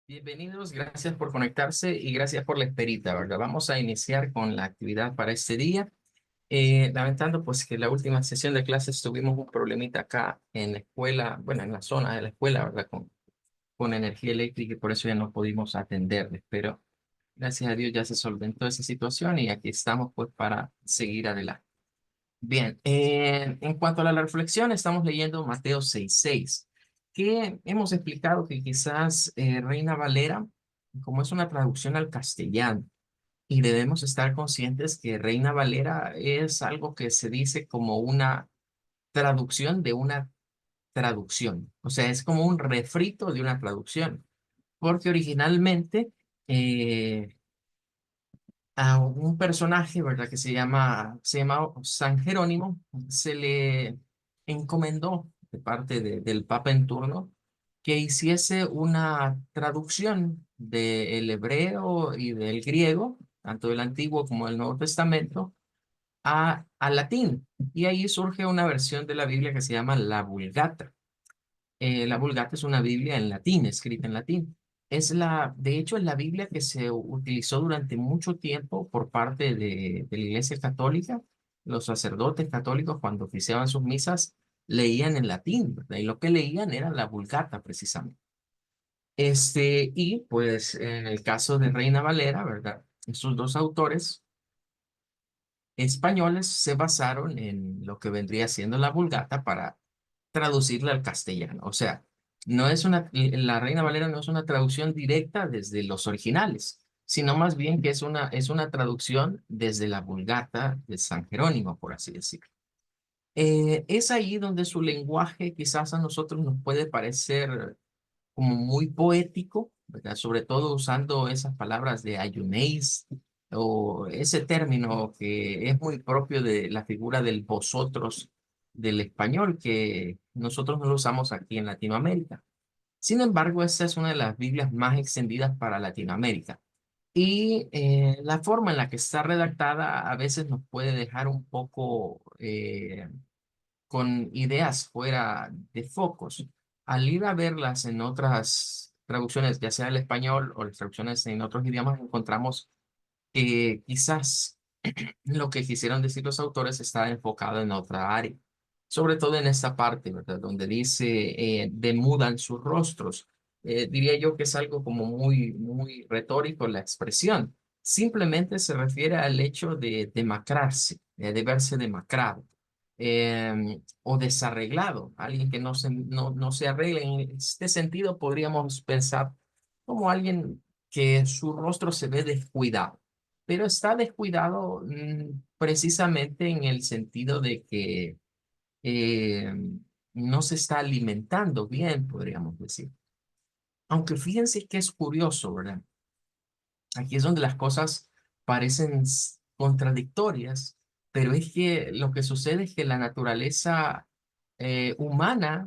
Bienvenidos, gracias por conectarse y gracias por la esperita, ¿verdad? Vamos a iniciar con la actividad para este día. Lamentando pues que la última sesión de clases tuvimos un problemita acá en la escuela, bueno, en la zona de la escuela, ¿verdad? Con energía eléctrica y por eso ya no pudimos atenderles, pero gracias a Dios ya se solventó esa situación y aquí estamos pues para seguir adelante. Bien, en cuanto a la reflexión, estamos leyendo Mateo 6:6, que hemos explicado que quizás Reina Valera, como es una traducción al castellano, y debemos estar conscientes que Reina Valera es algo que se dice como una traducción de una traducción, o sea, es como un refrito de una traducción, porque originalmente eh, a un personaje, ¿verdad? Que se llama San Jerónimo, se le encomendó de parte del Papa en turno que hiciese una traducción del hebreo y del griego, tanto del Antiguo como del Nuevo Testamento, al latín. Y ahí surge una versión de la Biblia que se llama la Vulgata. La Vulgata es una Biblia en latín, escrita en latín. De hecho, es la Biblia que se utilizó durante mucho tiempo por parte de la Iglesia Católica. Los sacerdotes católicos, cuando oficiaban sus misas, leían en latín, ¿verdad? Y lo que leían era la Vulgata, precisamente. Y pues en el caso de Reina Valera, ¿verdad? Estos dos autores españoles se basaron en lo que vendría siendo la Vulgata para traducirla al castellano. O sea, la Reina Valera no es una traducción directa desde los originales, sino más bien que es una traducción desde la Vulgata de San Jerónimo, por así decirlo. Es ahí donde su lenguaje quizás a nosotros nos puede parecer como muy poético, ¿verdad? Sobre todo usando esas palabras de ayunéis o ese término que es muy propio de la figura del vosotros del español, que nosotros no lo usamos aquí en Latinoamérica. Sin embargo, esta es una de las Biblias más extendidas para Latinoamérica. Y la forma en la que está redactada a veces nos puede dejar un poco con ideas fuera de focos. Al ir a verlas en otras traducciones, ya sea el español o las traducciones en otros idiomas, encontramos que quizás lo que quisieron decir los autores está enfocado en otra área, sobre todo en esta parte, ¿verdad? Donde dice, demudan sus rostros. Diría yo que es algo como muy, muy retórico la expresión. Simplemente se refiere al hecho de demacrarse, de verse demacrado o desarreglado. Alguien que no se arregla. En este sentido, podríamos pensar como alguien que su rostro se ve descuidado, pero está descuidado precisamente en el sentido de que eh, no se está alimentando bien, podríamos decir. Aunque fíjense que es curioso, ¿verdad? Aquí es donde las cosas parecen contradictorias, pero es que lo que sucede es que la naturaleza humana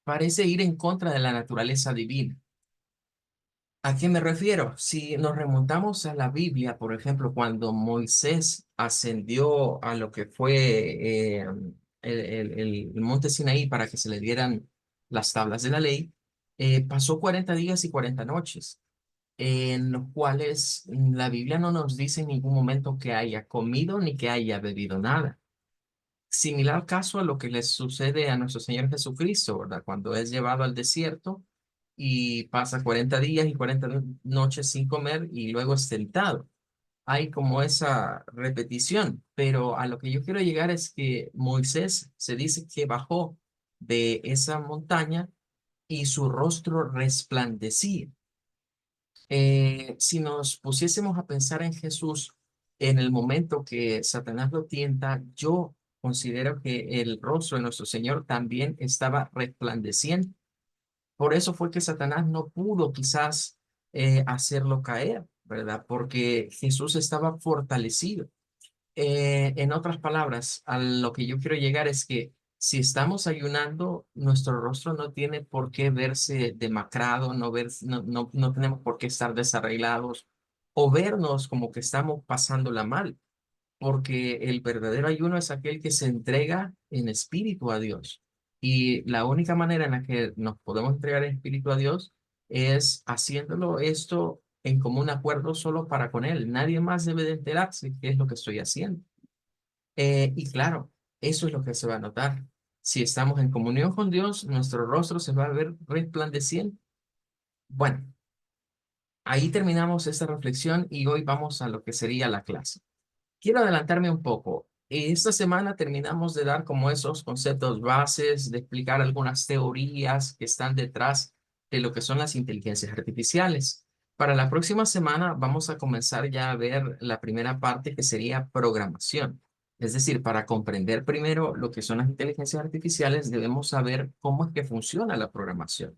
parece ir en contra de la naturaleza divina. ¿A qué me refiero? Si nos remontamos a la Biblia, por ejemplo, cuando Moisés ascendió a lo que fue el monte Sinaí para que se le dieran las tablas de la ley, pasó 40 días y 40 noches, en los cuales la Biblia no nos dice en ningún momento que haya comido ni que haya bebido nada. Similar caso a lo que le sucede a nuestro Señor Jesucristo, ¿verdad? Cuando es llevado al desierto y pasa 40 días y 40 noches sin comer y luego es tentado. Hay como esa repetición, pero a lo que yo quiero llegar es que Moisés se dice que bajó de esa montaña y su rostro resplandecía. Si nos pusiésemos a pensar en Jesús en el momento que Satanás lo tienta, yo considero que el rostro de nuestro Señor también estaba resplandeciendo. Por eso fue que Satanás no pudo quizás hacerlo caer, ¿verdad? Porque Jesús estaba fortalecido. En otras palabras, a lo que yo quiero llegar es que si estamos ayunando, nuestro rostro no tiene por qué verse demacrado, no tenemos por qué estar desarreglados o vernos como que estamos pasándola mal, porque el verdadero ayuno es aquel que se entrega en espíritu a Dios. Y la única manera en la que nos podemos entregar en espíritu a Dios es haciéndolo esto en común acuerdo solo para con él. Nadie más debe de enterarse qué es lo que estoy haciendo. Y claro, eso es lo que se va a notar. Si estamos en comunión con Dios, nuestro rostro se va a ver resplandeciente. Bueno, ahí terminamos esta reflexión y hoy vamos a lo que sería la clase. Quiero adelantarme un poco. Esta semana terminamos de dar como esos conceptos bases, de explicar algunas teorías que están detrás de lo que son las inteligencias artificiales. Para la próxima semana vamos a comenzar ya a ver la primera parte que sería programación. Es decir, para comprender primero lo que son las inteligencias artificiales, debemos saber cómo es que funciona la programación.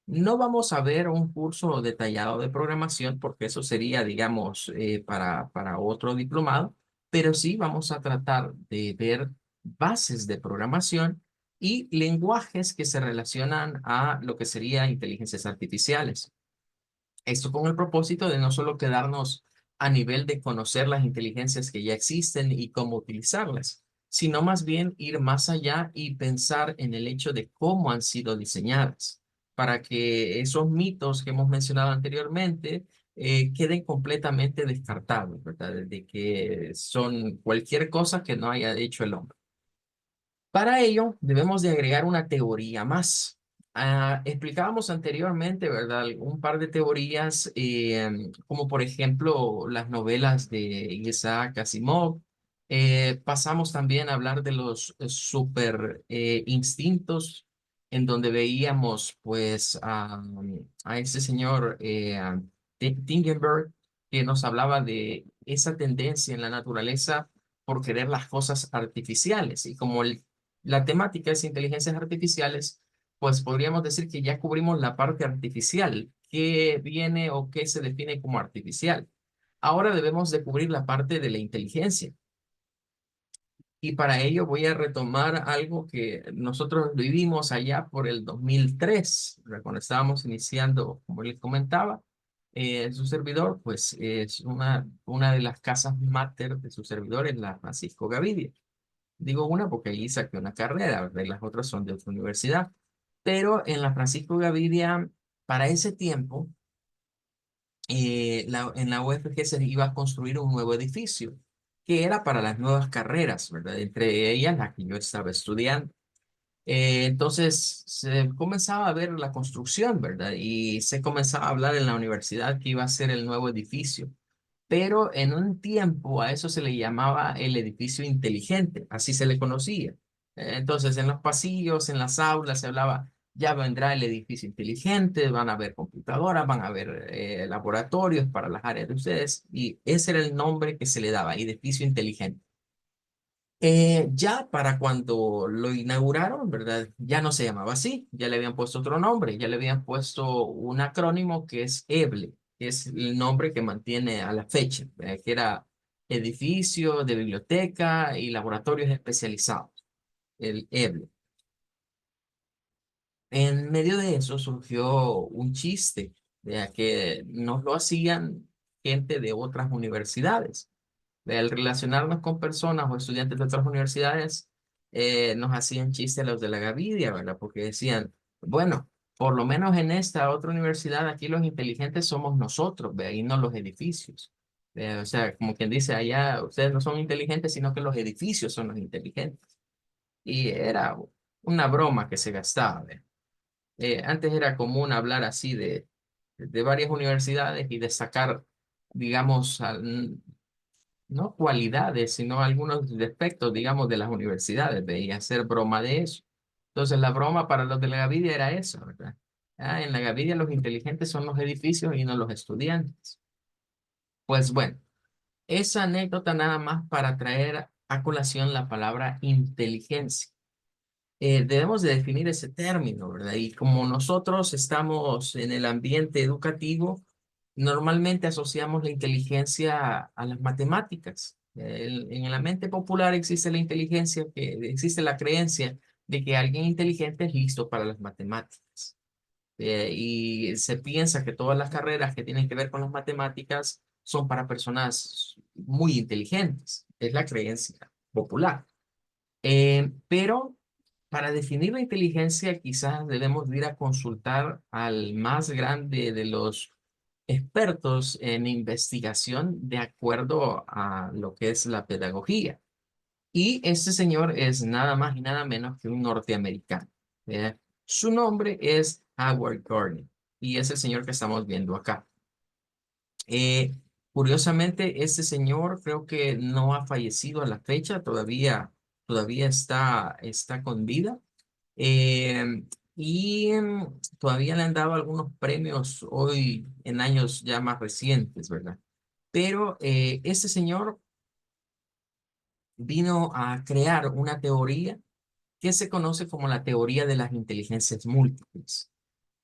No vamos a ver un curso detallado de programación porque eso sería, digamos, para otro diplomado, pero sí vamos a tratar de ver bases de programación y lenguajes que se relacionan a lo que sería inteligencias artificiales. Esto con el propósito de no solo quedarnos a nivel de conocer las inteligencias que ya existen y cómo utilizarlas, sino más bien ir más allá y pensar en el hecho de cómo han sido diseñadas, para que esos mitos que hemos mencionado anteriormente queden completamente descartados, ¿verdad? De que son cualquier cosa que no haya hecho el hombre. Para ello, debemos de agregar una teoría más. Explicábamos anteriormente, ¿verdad? Un par de teorías, como por ejemplo las novelas de Isaac Asimov. Pasamos también a hablar de los super instintos, en donde veíamos pues a ese señor Tingenberg, que nos hablaba de esa tendencia en la naturaleza por querer las cosas artificiales. Y como la temática es inteligencias artificiales, pues podríamos decir que ya cubrimos la parte artificial, qué viene o qué se define como artificial. Ahora debemos de cubrir la parte de la inteligencia. Y para ello voy a retomar algo que nosotros vivimos allá por el 2003, ¿verdad? Cuando estábamos iniciando, como les comentaba, su servidor, pues es una de las casas máter de su servidor en la Francisco Gavidia. Digo una porque allí saqué una carrera, ¿verdad? Y las otras son de otra universidad. Pero en la Francisco Gavidia, para ese tiempo, en la UFG se iba a construir un nuevo edificio que era para las nuevas carreras, ¿verdad? Entre ellas la que yo estaba estudiando. Entonces se comenzaba a ver la construcción, ¿verdad? Y se comenzaba a hablar en la universidad que iba a ser el nuevo edificio. Pero en un tiempo a eso se le llamaba el edificio inteligente, así se le conocía. Entonces en los pasillos, en las aulas se hablaba, ya vendrá el edificio inteligente, van a haber computadoras, van a haber laboratorios para las áreas de ustedes, y ese era el nombre que se le daba, edificio inteligente. Ya para cuando lo inauguraron, ¿verdad? Ya no se llamaba así, ya le habían puesto otro nombre, ya le habían puesto un acrónimo que es EBLE, que es el nombre que mantiene a la fecha, que era Edificio de Biblioteca y Laboratorios Especializados, el EBLE. En medio de eso surgió un chiste, de que nos lo hacían gente de otras universidades. Al relacionarnos con personas o estudiantes de otras universidades, nos hacían chiste a los de la Gavidia, ¿verdad? Porque decían, bueno, por lo menos en esta otra universidad, aquí los inteligentes somos nosotros, ¿ve? Ahí no los edificios. O sea, como quien dice, allá ustedes no son inteligentes, sino que los edificios son los inteligentes. Y era una broma que se gastaba, ¿ve? Antes era común hablar así de varias universidades y destacar, digamos, no cualidades, sino algunos defectos, digamos, de las universidades, y hacer broma de eso. Entonces, la broma para los de la Gavidia era eso, ¿verdad? En la Gavidia los inteligentes son los edificios y no los estudiantes. Pues bueno, esa anécdota nada más para traer a colación la palabra inteligencia. Debemos de definir ese término, ¿verdad? Y como nosotros estamos en el ambiente educativo, normalmente asociamos la inteligencia a las matemáticas. En la mente popular existe la inteligencia, que existe la creencia de que alguien inteligente es listo para las matemáticas. Y se piensa que todas las carreras que tienen que ver con las matemáticas son para personas muy inteligentes. Es la creencia popular. Pero para definir la inteligencia, quizás debemos ir a consultar al más grande de los expertos en investigación de acuerdo a lo que es la pedagogía. Y este señor es nada más y nada menos que un norteamericano. ¿Eh? Su nombre es Howard Gardner y es el señor que estamos viendo acá. Eh, Curiosamente, este señor creo que no ha fallecido a la fecha, todavía está con vida. Eh, Todavía le han dado algunos premios hoy en años ya más recientes, ¿verdad? Pero este señor vino a crear una teoría que se conoce como la teoría de las inteligencias múltiples.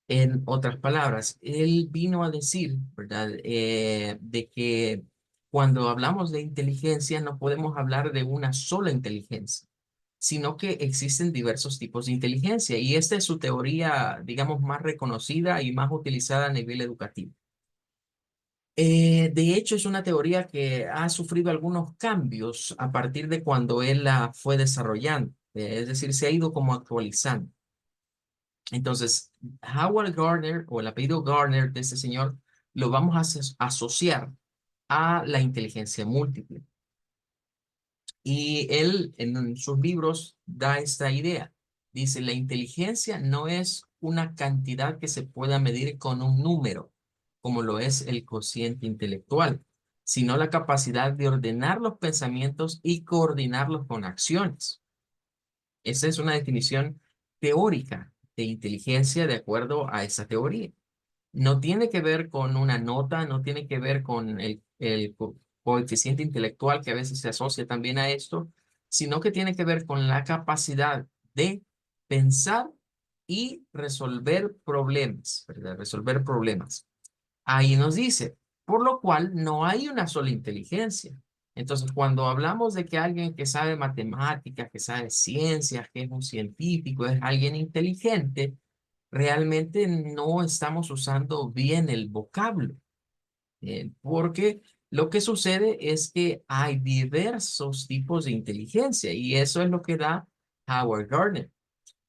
En otras palabras, él vino a decir, ¿verdad? De que cuando hablamos de inteligencia no podemos hablar de una sola inteligencia, sino que existen diversos tipos de inteligencia y esta es su teoría, digamos, más reconocida y más utilizada a nivel educativo. De hecho, es una teoría que ha sufrido algunos cambios a partir de cuando él la fue desarrollando, es decir, se ha ido como actualizando. Entonces, Howard Gardner o el apellido Gardner de este señor lo vamos a asociar a la inteligencia múltiple. Y él en sus libros da esta idea. Dice, la inteligencia no es una cantidad que se pueda medir con un número, como lo es el cociente intelectual, sino la capacidad de ordenar los pensamientos y coordinarlos con acciones. Esa es una definición teórica de inteligencia de acuerdo a esa teoría. No tiene que ver con una nota, no tiene que ver con el coeficiente intelectual que a veces se asocia también a esto, sino que tiene que ver con la capacidad de pensar y resolver problemas, ¿verdad? Resolver problemas. Ahí nos dice, por lo cual no hay una sola inteligencia. Entonces, cuando hablamos de que alguien que sabe matemáticas, que sabe ciencias, que es un científico, es alguien inteligente, realmente no estamos usando bien el vocablo, porque lo que sucede es que hay diversos tipos de inteligencia y eso es lo que da Howard Gardner.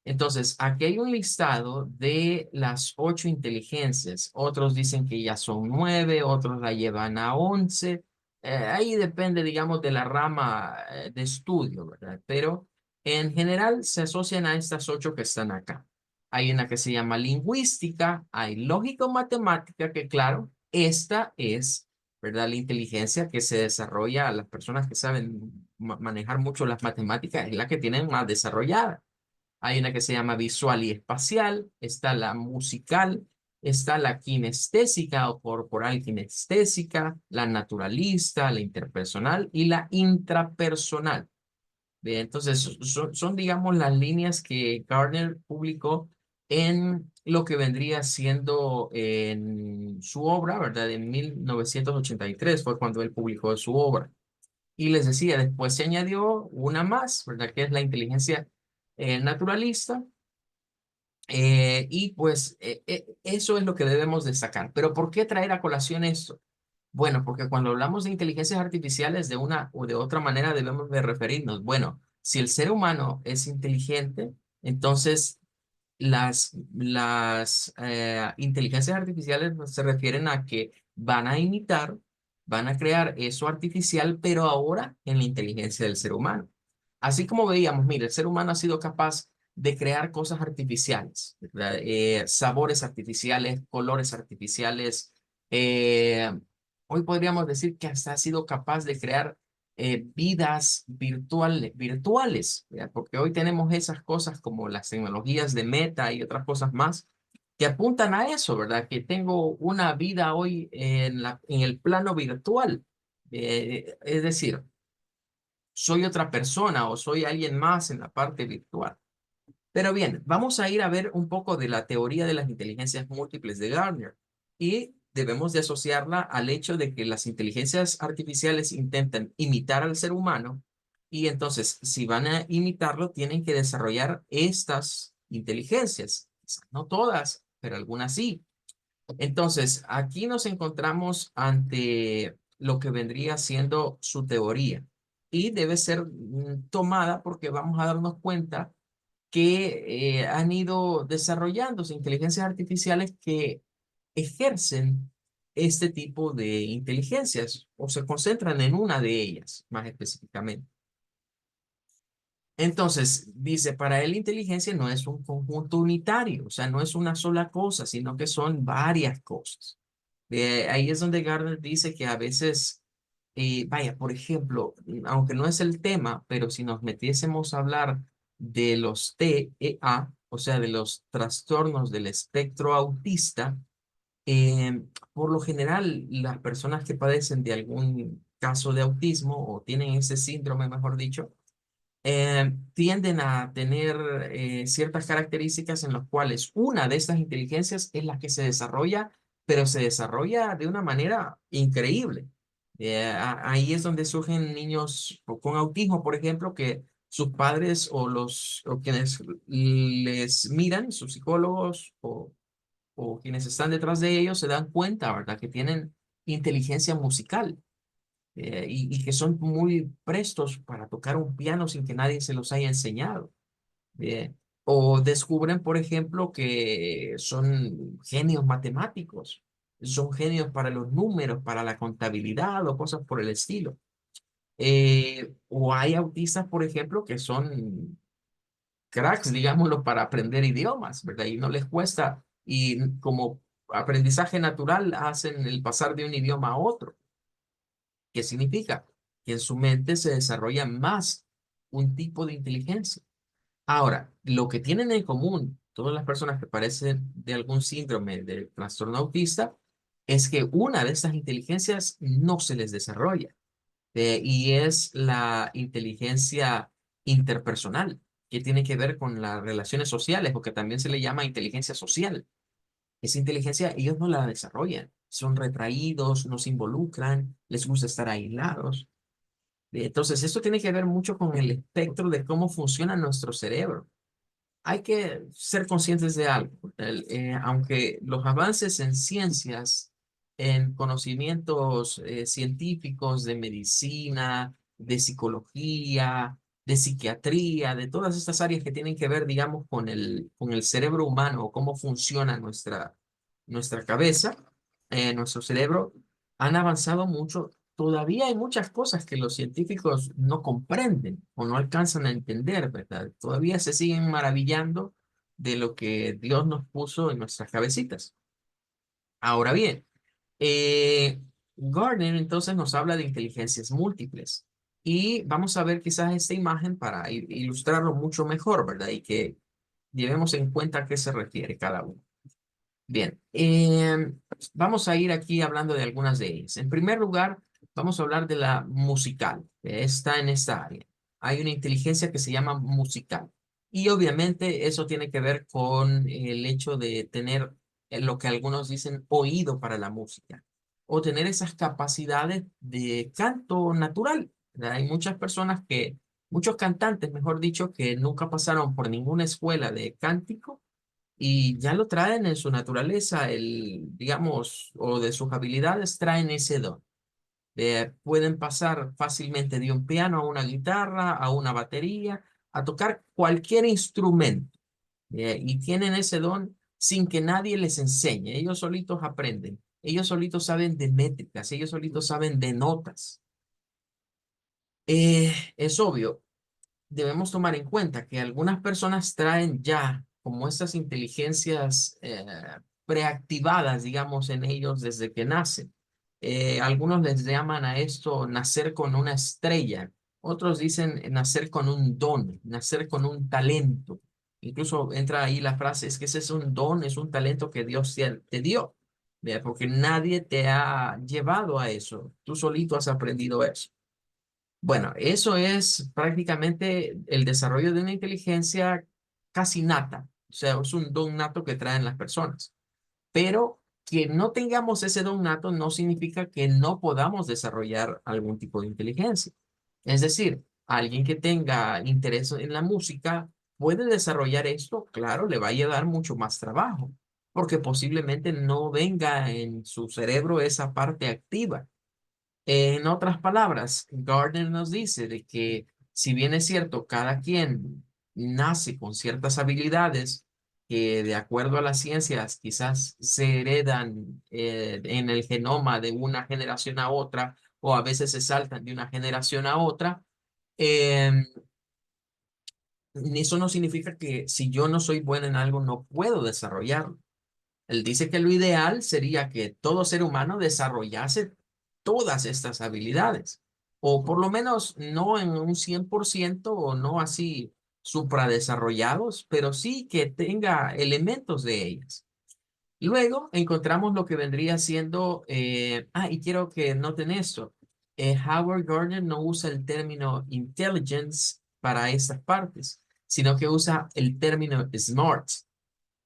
Entonces, aquí hay un listado de las 8 inteligencias. Otros dicen que ya son 9, otros la llevan a 11. Ahí depende, digamos, de la rama de estudio, ¿verdad? Pero en general se asocian a estas 8 que están acá. Hay una que se llama lingüística, hay lógico-matemática, que claro, esta es, ¿verdad? La inteligencia que se desarrolla a las personas que saben manejar mucho las matemáticas, es la que tienen más desarrollada. Hay una que se llama visual y espacial, está la musical, está la kinestésica o corporal kinestésica, la naturalista, la interpersonal y la intrapersonal. Bien, entonces, digamos, las líneas que Gardner publicó en lo que vendría siendo en su obra, ¿verdad? En 1983 fue cuando él publicó su obra. Y les decía, después se añadió una más, ¿verdad? Que es la inteligencia naturalista. Y pues eso es lo que debemos destacar. Pero ¿por qué traer a colación esto? Bueno, porque cuando hablamos de inteligencias artificiales, de una o de otra manera debemos de referirnos. Bueno, si el ser humano es inteligente, entonces las inteligencias artificiales pues, se refieren a que van a imitar, van a crear eso artificial, pero ahora en la inteligencia del ser humano. Así como veíamos, mire, el ser humano ha sido capaz de crear cosas artificiales, ¿verdad? Sabores artificiales, colores artificiales. eh, Hoy podríamos decir que hasta ha sido capaz de crear vidas virtuales, ¿verdad? Porque hoy tenemos esas cosas como las tecnologías de Meta y otras cosas más que apuntan a eso, ¿verdad? Que tengo una vida hoy en el plano virtual. Es decir, soy otra persona o soy alguien más en la parte virtual. Pero bien, vamos a ir a ver un poco de la teoría de las inteligencias múltiples de Gardner y debemos de asociarla al hecho de que las inteligencias artificiales intentan imitar al ser humano y entonces si van a imitarlo tienen que desarrollar estas inteligencias. Quizás no todas, pero algunas sí. Entonces, aquí nos encontramos ante lo que vendría siendo su teoría y debe ser tomada porque vamos a darnos cuenta que han ido desarrollándose inteligencias artificiales que ejercen este tipo de inteligencias o se concentran en una de ellas más específicamente. Entonces, dice, para él inteligencia no es un conjunto unitario, o sea, no es una sola cosa, sino que son varias cosas. Ahí es donde Gardner dice que a veces, vaya, por ejemplo, aunque no es el tema, pero si nos metiésemos a hablar de los TEA, o sea, de los trastornos del espectro autista, por lo general, las personas que padecen de algún caso de autismo o tienen ese síndrome, mejor dicho, tienden a tener ciertas características en las cuales una de estas inteligencias es la que se desarrolla, pero se desarrolla de una manera increíble. Ahí es donde surgen niños con autismo, por ejemplo, que sus padres o quienes les miran, sus psicólogos o quienes están detrás de ellos se dan cuenta, ¿verdad? Que tienen inteligencia musical y que son muy prestos para tocar un piano sin que nadie se los haya enseñado. O descubren, por ejemplo, que son genios matemáticos, son genios para los números, para la contabilidad o cosas por el estilo. O hay autistas, por ejemplo, que son cracks, digámoslo, para aprender idiomas, ¿verdad? Y no les cuesta, y como aprendizaje natural hacen el pasar de un idioma a otro. ¿Qué significa? Que en su mente se desarrolla más un tipo de inteligencia. Ahora, lo que tienen en común todas las personas que padecen de algún síndrome de trastorno autista es que una de estas inteligencias no se les desarrolla, y es la inteligencia interpersonal, que tiene que ver con las relaciones sociales, o que también se le llama inteligencia social. Esa inteligencia ellos no la desarrollan, son retraídos, no se involucran, les gusta estar aislados. Entonces, esto tiene que ver mucho con el espectro de cómo funciona nuestro cerebro. Hay que ser conscientes de algo. Aunque los avances en ciencias, en conocimientos científicos de medicina, de psicología, de psiquiatría, de todas estas áreas que tienen que ver, digamos, con el cerebro humano, o cómo funciona nuestra cabeza, nuestro cerebro, han avanzado mucho. Todavía hay muchas cosas que los científicos no comprenden o no alcanzan a entender, ¿verdad? Todavía se siguen maravillando de lo que Dios nos puso en nuestras cabecitas. Ahora bien, eh, Gardner entonces nos habla de inteligencias múltiples y vamos a ver quizás esta imagen para ilustrarlo mucho mejor, ¿verdad? Y que llevemos en cuenta a qué se refiere cada uno. Bien, vamos a ir aquí hablando de algunas de ellas. En primer lugar, vamos a hablar de la musical, que está en esta área. Hay una inteligencia que se llama musical. Y obviamente eso tiene que ver con el hecho de tener lo que algunos dicen oído para la música, o tener esas capacidades de canto natural. ¿Verdad? Hay muchas personas muchos cantantes, mejor dicho, que nunca pasaron por ninguna escuela de cántico y ya lo traen en su naturaleza, digamos, o de sus habilidades traen ese don. Pueden pasar fácilmente de un piano a una guitarra, a una batería, a tocar cualquier instrumento. Y tienen ese don sin que nadie les enseñe. Ellos solitos aprenden. Ellos solitos saben de métricas, ellos solitos saben de notas. Es obvio, debemos tomar en cuenta que algunas personas traen ya como estas inteligencias preactivadas, digamos, en ellos desde que nacen. Algunos les llaman a esto nacer con una estrella, otros dicen nacer con un don, nacer con un talento. Incluso entra ahí la frase, es que ese es un don, es un talento que Dios te dio, ¿vea? Porque nadie te ha llevado a eso, tú solito has aprendido eso. Bueno, eso es prácticamente el desarrollo de una inteligencia casi nata, o sea, es un don nato que traen las personas. Pero que no tengamos ese don nato no significa que no podamos desarrollar algún tipo de inteligencia. Es decir, alguien que tenga interés en la música puede desarrollar esto, claro, le va a llevar mucho más trabajo, porque posiblemente no venga en su cerebro esa parte activa. En otras palabras, Gardner nos dice de que si bien es cierto, cada quien nace con ciertas habilidades que de acuerdo a las ciencias quizás se heredan en el genoma de una generación a otra o a veces se saltan de una generación a otra. em, Eso no significa que si yo no soy bueno en algo no puedo desarrollarlo. Él dice que lo ideal sería que todo ser humano desarrollase todas estas habilidades, o por lo menos no en un 100% o no así supradesarrollados, pero sí que tenga elementos de ellas. Luego encontramos lo que vendría siendo, y quiero que noten esto, Howard Gardner no usa el término intelligence para estas partes, sino que usa el término smart.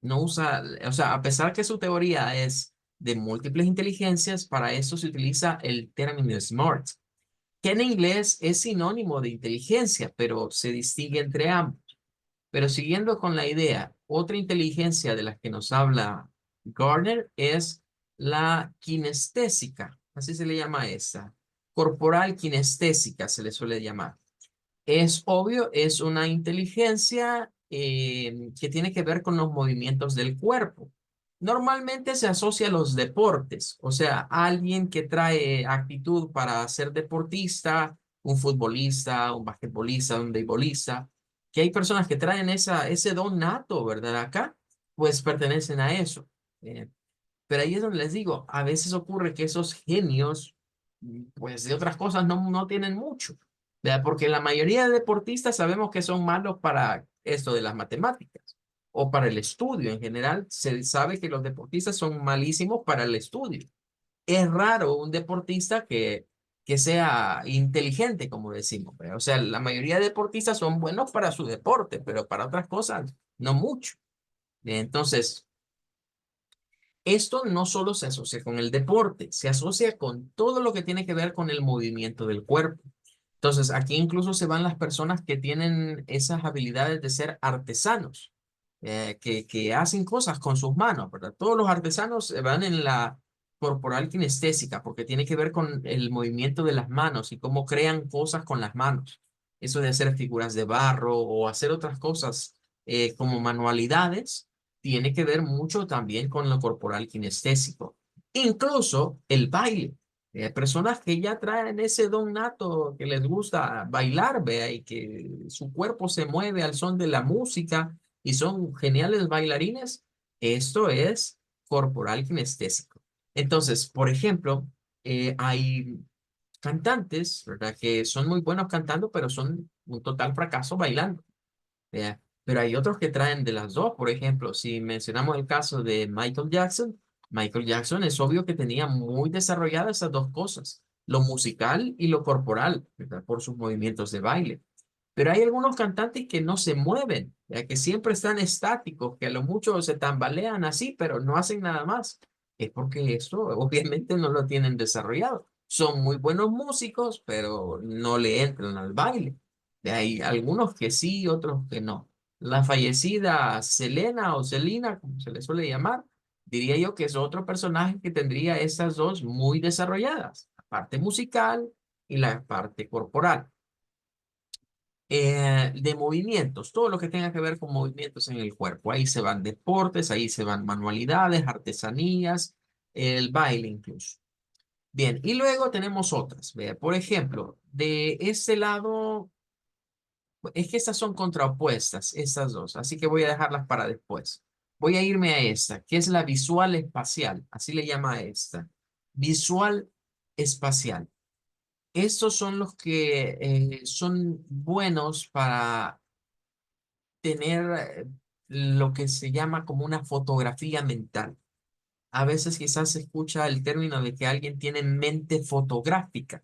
No usa, o sea, a pesar que su teoría es de múltiples inteligencias, para eso se utiliza el término smart, que en inglés es sinónimo de inteligencia, pero se distingue entre ambos. Pero siguiendo con la idea, otra inteligencia de la que nos habla Gardner es la kinestésica, así se le llama esta, corporal kinestésica se le suele llamar. Es obvio, es una inteligencia que tiene que ver con los movimientos del cuerpo. Normalmente se asocia a los deportes, o sea, alguien que trae actitud para ser deportista, un futbolista, un basquetbolista, un beisbolista, que hay personas que traen ese don nato, ¿verdad? Acá, pues pertenecen a eso. Eh, pero ahí es donde les digo, a veces ocurre que esos genios, pues de otras cosas no tienen mucho, ¿verdad? Porque la mayoría de deportistas sabemos que son malos para esto de las matemáticas o para el estudio en general. Se sabe que los deportistas son malísimos para el estudio. Es raro un deportista que sea inteligente, como decimos, ¿verdad? O sea, la mayoría de deportistas son buenos para su deporte, pero para otras cosas no mucho. Entonces, esto no solo se asocia con el deporte, se asocia con todo lo que tiene que ver con el movimiento del cuerpo. Entonces, aquí incluso se van las personas que tienen esas habilidades de ser artesanos, que hacen cosas con sus manos, ¿verdad? Todos los artesanos se van en la corporal kinestésica, porque tiene que ver con el movimiento de las manos y cómo crean cosas con las manos. Eso de hacer figuras de barro o hacer otras cosas como manualidades tiene que ver mucho también con lo corporal kinestésico. Incluso el baile. Personas que ya traen ese don nato que les gusta bailar, vea, y que su cuerpo se mueve al son de la música y son geniales bailarines, esto es corporal kinestésico. Entonces, por ejemplo, hay cantantes, ¿verdad? Que son muy buenos cantando, pero son un total fracaso bailando. ¿Ya? Pero hay otros que traen de las dos. Por ejemplo, si mencionamos el caso de Michael Jackson es obvio que tenía muy desarrolladas esas dos cosas, lo musical y lo corporal, ¿verdad? Por sus movimientos de baile. Pero hay algunos cantantes que no se mueven, ya que siempre están estáticos, que a lo mucho se tambalean así, pero no hacen nada más. Es porque eso obviamente no lo tienen desarrollado. Son muy buenos músicos, pero no le entran al baile. De ahí algunos que sí, otros que no. La fallecida Selena o Selena, como se le suele llamar, diría yo que es otro personaje que tendría esas dos muy desarrolladas, la parte musical y la parte corporal. De movimientos, todo lo que tenga que ver con movimientos en el cuerpo. Ahí se van deportes, ahí se van manualidades, artesanías, el baile incluso. Bien, y luego tenemos otras. Vea, por ejemplo, de este lado, es que estas son contrapuestas, estas dos, así que voy a dejarlas para después. Voy a irme a esta, que es la visual espacial, así le llama a esta. Visual espacial. Estos son los que son buenos para tener lo que se llama como una fotografía mental. A veces quizás se escucha el término de que alguien tiene mente fotográfica.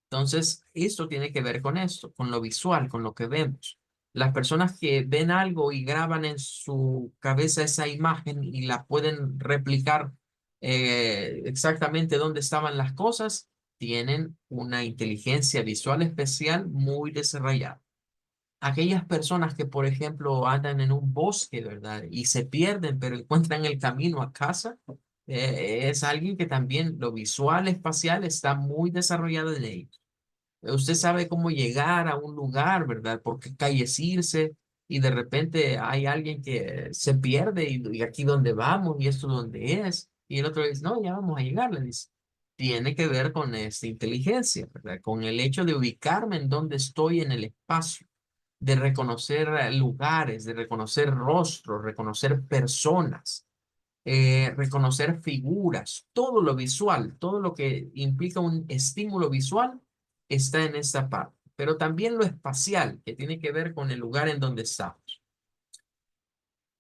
Entonces, esto tiene que ver con esto, con lo visual, con lo que vemos. Las personas que ven algo y graban en su cabeza esa imagen y la pueden replicar exactamente dónde estaban las cosas, tienen una inteligencia visual especial muy desarrollada. Aquellas personas que, por ejemplo, andan en un bosque, ¿verdad? Y se pierden, pero encuentran el camino a casa, es alguien que también lo visual espacial está muy desarrollado en ellos. Usted sabe cómo llegar a un lugar, ¿verdad? Por qué calles irse. y de repente hay alguien que se pierde y aquí dónde vamos y esto dónde es. Y el otro dice, no, ya vamos a llegar, le dice. Tiene que ver con esta inteligencia, ¿verdad? Con el hecho de ubicarme en donde estoy en el espacio, de reconocer lugares, de reconocer rostros, reconocer personas, reconocer figuras, todo lo visual, todo lo que implica un estímulo visual está en esta parte, pero también lo espacial, que tiene que ver con el lugar en donde estamos.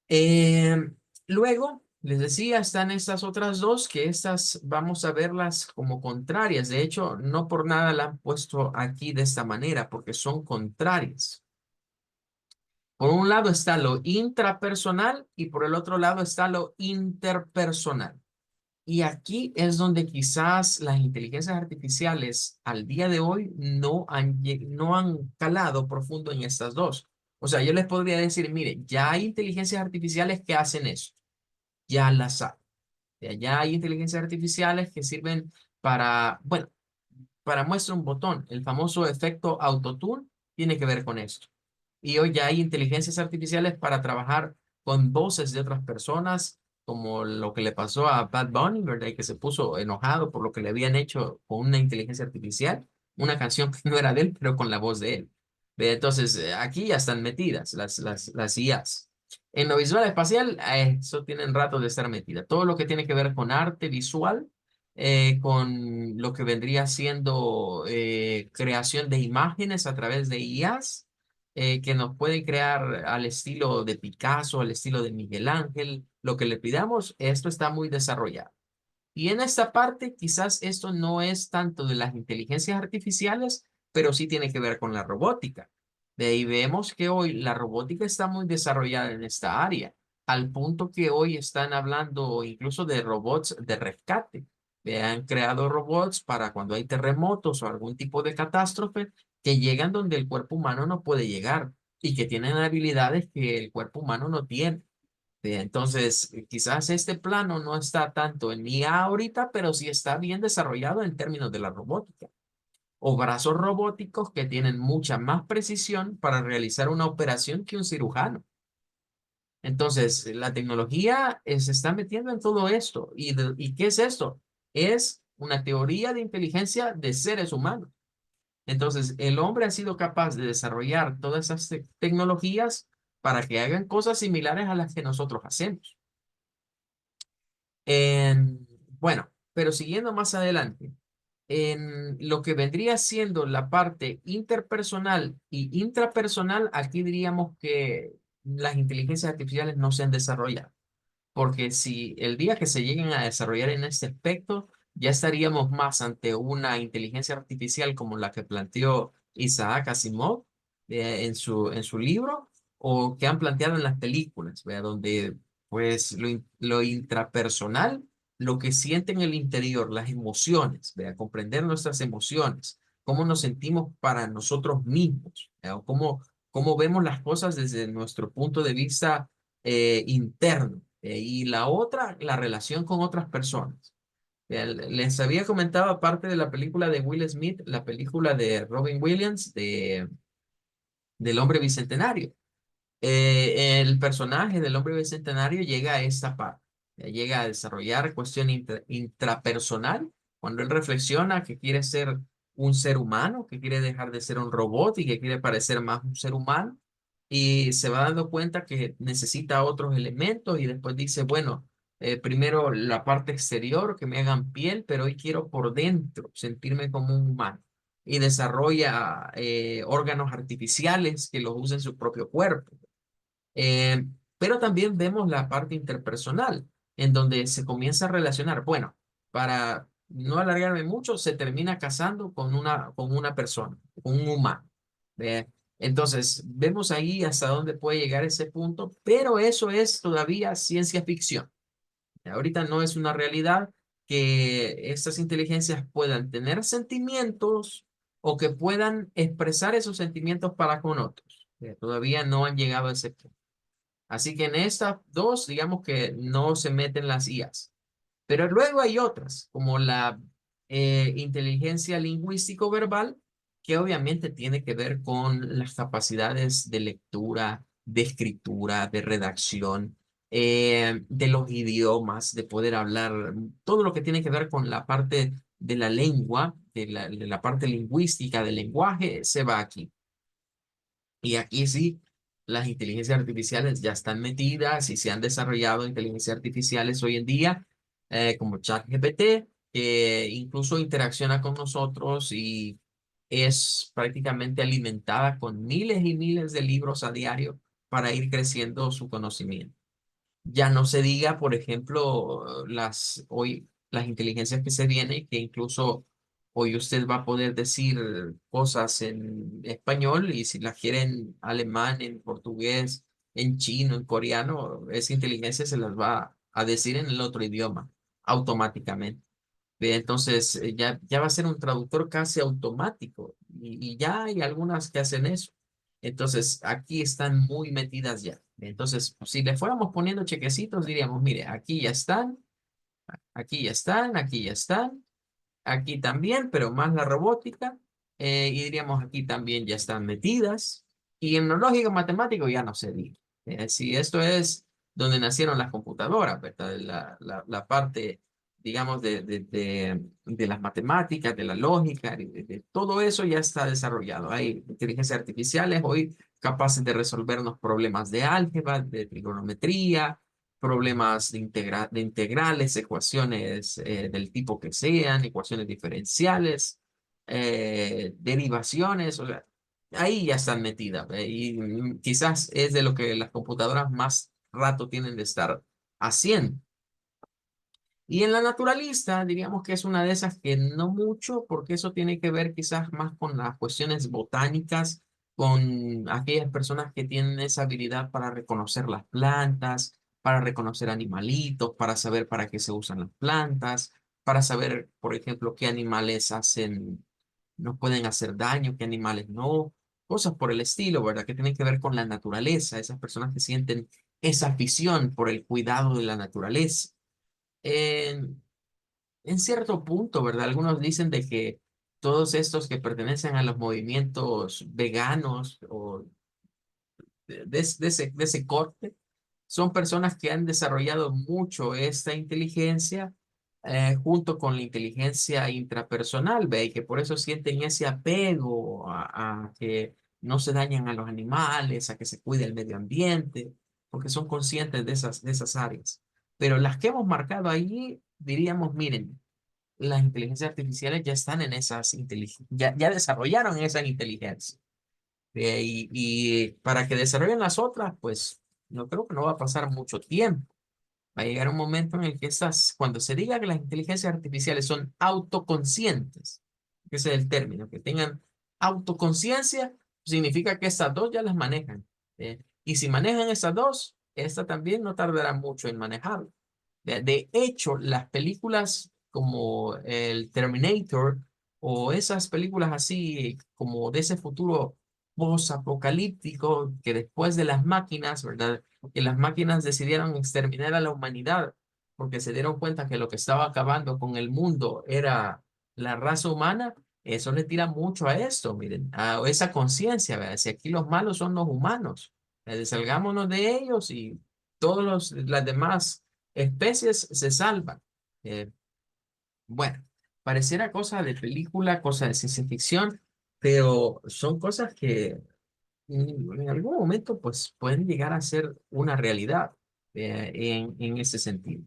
Eh, Luego, les decía, están estas otras dos, que estas vamos a verlas como contrarias. De hecho, no por nada la han puesto aquí de esta manera, porque son contrarias. Por un lado está lo intrapersonal y por el otro lado está lo interpersonal. Y aquí es donde quizás las inteligencias artificiales al día de hoy no han calado profundo en estas dos. O sea, yo les podría decir, mire, ya hay inteligencias artificiales que hacen eso, ya las hay. Ya hay inteligencias artificiales que sirven para, bueno, para muestra un botón. El famoso efecto autotune tiene que ver con esto. Y hoy ya hay inteligencias artificiales para trabajar con voces de otras personas, como lo que le pasó a Bad Bunny, ¿verdad? Y que se puso enojado por lo que le habían hecho con una inteligencia artificial, una canción que no era de él, pero con la voz de él. ¿Ve? Entonces, aquí ya están metidas las IAs. En lo visual espacial, eso tienen rato de estar metida. Todo lo que tiene que ver con arte visual, con lo que vendría siendo creación de imágenes a través de IAs, que nos pueden crear al estilo de Picasso, al estilo de Miguel Ángel, lo que le pidamos, esto está muy desarrollado. Y en esta parte, quizás esto no es tanto de las inteligencias artificiales, pero sí tiene que ver con la robótica. De ahí vemos que hoy la robótica está muy desarrollada en esta área, al punto que hoy están hablando incluso de robots de rescate. Han creado robots para cuando hay terremotos o algún tipo de catástrofe que llegan donde el cuerpo humano no puede llegar y que tienen habilidades que el cuerpo humano no tiene. Entonces, quizás este plano no está tanto en IA ahorita, pero sí está bien desarrollado en términos de la robótica. O brazos robóticos que tienen mucha más precisión para realizar una operación que un cirujano. Entonces, la tecnología se está metiendo en todo esto. ¿Y qué es esto? Es una teoría de inteligencia de seres humanos. Entonces, el hombre ha sido capaz de desarrollar todas esas tecnologías para que hagan cosas similares a las que nosotros hacemos. En- bueno, pero siguiendo más adelante, en lo que vendría siendo la parte interpersonal y intrapersonal, aquí diríamos que las inteligencias artificiales no se han desarrollado, porque si el día que se lleguen a desarrollar en este aspecto, ya estaríamos más ante una inteligencia artificial como la que planteó Isaac Asimov en su libro, o que han planteado en las películas, ¿vea? Donde pues lo intrapersonal, lo que siente en el interior, las emociones, ¿vea? Comprender nuestras emociones, cómo nos sentimos para nosotros mismos, ¿vea? O cómo vemos las cosas desde nuestro punto de vista interno. Y la otra, la relación con otras personas. Les había comentado, aparte de la película de Will Smith, la película de Robin Williams, del hombre bicentenario. El personaje del hombre bicentenario llega a esta parte, llega a desarrollar cuestión intrapersonal, cuando él reflexiona que quiere ser un ser humano, que quiere dejar de ser un robot y que quiere parecer más un ser humano, y se va dando cuenta que necesita otros elementos y después dice, bueno, primero la parte exterior, que me hagan piel, pero hoy quiero por dentro sentirme como un humano. Y desarrolla órganos artificiales que los usa en su propio cuerpo. Eh, pero también vemos la parte interpersonal, en donde se comienza a relacionar. Bueno, para no alargarme mucho, se termina casando con una persona, con un humano. ¿Ve? Entonces, vemos ahí hasta dónde puede llegar ese punto, pero eso es todavía ciencia ficción. Ahorita no es una realidad que estas inteligencias puedan tener sentimientos o que puedan expresar esos sentimientos para con otros. Todavía no han llegado a ese punto. Así que en estas dos, digamos que no se meten las IAs. Pero luego hay otras, como la inteligencia lingüístico-verbal, que obviamente tiene que ver con las capacidades de lectura, de escritura, de redacción, de los idiomas, de poder hablar, todo lo que tiene que ver con la parte de la lengua, de la parte lingüística del lenguaje, se va aquí. Y aquí sí, las inteligencias artificiales ya están metidas y se han desarrollado inteligencias artificiales hoy en día, como ChatGPT, que incluso interacciona con nosotros y es prácticamente alimentada con miles y miles de libros a diario para ir creciendo su conocimiento. Ya no se diga, por ejemplo, las inteligencias que se vienen, que incluso hoy usted va a poder decir cosas en español y si las quiere en alemán, en portugués, en chino, en coreano, esa inteligencia se las va a decir en el otro idioma automáticamente. Entonces, ya va a ser un traductor casi automático y ya hay algunas que hacen eso. Entonces, aquí están muy metidas ya. Entonces, si le fuéramos poniendo chequecitos, diríamos, mire, aquí ya están, aquí ya están, aquí ya están. Aquí también, pero más la robótica. Y diríamos aquí también ya están metidas. Y en lo lógico matemático ya no se diga. Si esto es donde nacieron las computadoras, ¿verdad? La parte, digamos, de las matemáticas, de la lógica, de todo eso ya está desarrollado. Hay inteligencias artificiales hoy capaces de resolvernos problemas de álgebra, de trigonometría, problemas de integrales, ecuaciones del tipo que sean, ecuaciones diferenciales, derivaciones, o sea, ahí ya están metidas. Y quizás es de lo que las computadoras más rato tienen de estar haciendo. Y en la naturalista, diríamos que es una de esas que no mucho, porque eso tiene que ver quizás más con las cuestiones botánicas, con aquellas personas que tienen esa habilidad para reconocer las plantas, para reconocer animalitos, para saber para qué se usan las plantas, para saber, por ejemplo, qué animales nos pueden hacer daño, qué animales no, cosas por el estilo, ¿verdad? Que tienen que ver con la naturaleza, esas personas que sienten esa afición por el cuidado de la naturaleza. En, en cierto punto, ¿verdad? Algunos dicen de que todos estos que pertenecen a los movimientos veganos o de ese corte son personas que han desarrollado mucho esta inteligencia junto con la inteligencia intrapersonal, ¿ve? Y que por eso sienten ese apego a que no se dañan a los animales, a que se cuide el medio ambiente, porque son conscientes de esas áreas. Pero las que hemos marcado allí, diríamos, miren, las inteligencias artificiales ya están en esas inteligencias, ya desarrollaron esa inteligencia. Y para que desarrollen las otras, pues no creo que no va a pasar mucho tiempo. Va a llegar un momento en el que cuando se diga que las inteligencias artificiales son autoconscientes, que ese es el término, que tengan autoconciencia, significa que estas dos ya las manejan. Y si manejan esas dos, esta también no tardará mucho en manejarlo. De hecho, las películas como el Terminator o esas películas así como de ese futuro post-apocalíptico que después de las máquinas, ¿verdad? Que las máquinas decidieron exterminar a la humanidad porque se dieron cuenta que lo que estaba acabando con el mundo era la raza humana, eso le tira mucho a esto, miren, a esa conciencia, ¿verdad? Si aquí los malos son los humanos, salgámonos de ellos y las demás especies se salvan. Eh, bueno, pareciera cosa de película, cosa de ciencia ficción, pero son cosas que en algún momento pues pueden llegar a ser una realidad en ese sentido.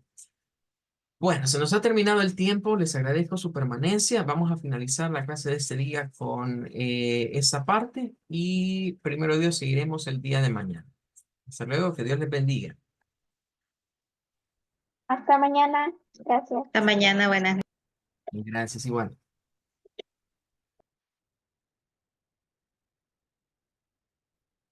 Bueno, se nos ha terminado el tiempo, les agradezco su permanencia. Vamos a finalizar la clase de este día con esta parte y primero Dios seguiremos el día de mañana. Hasta luego, que Dios les bendiga. Hasta mañana. Gracias. Hasta mañana, buenas Y gracias igual.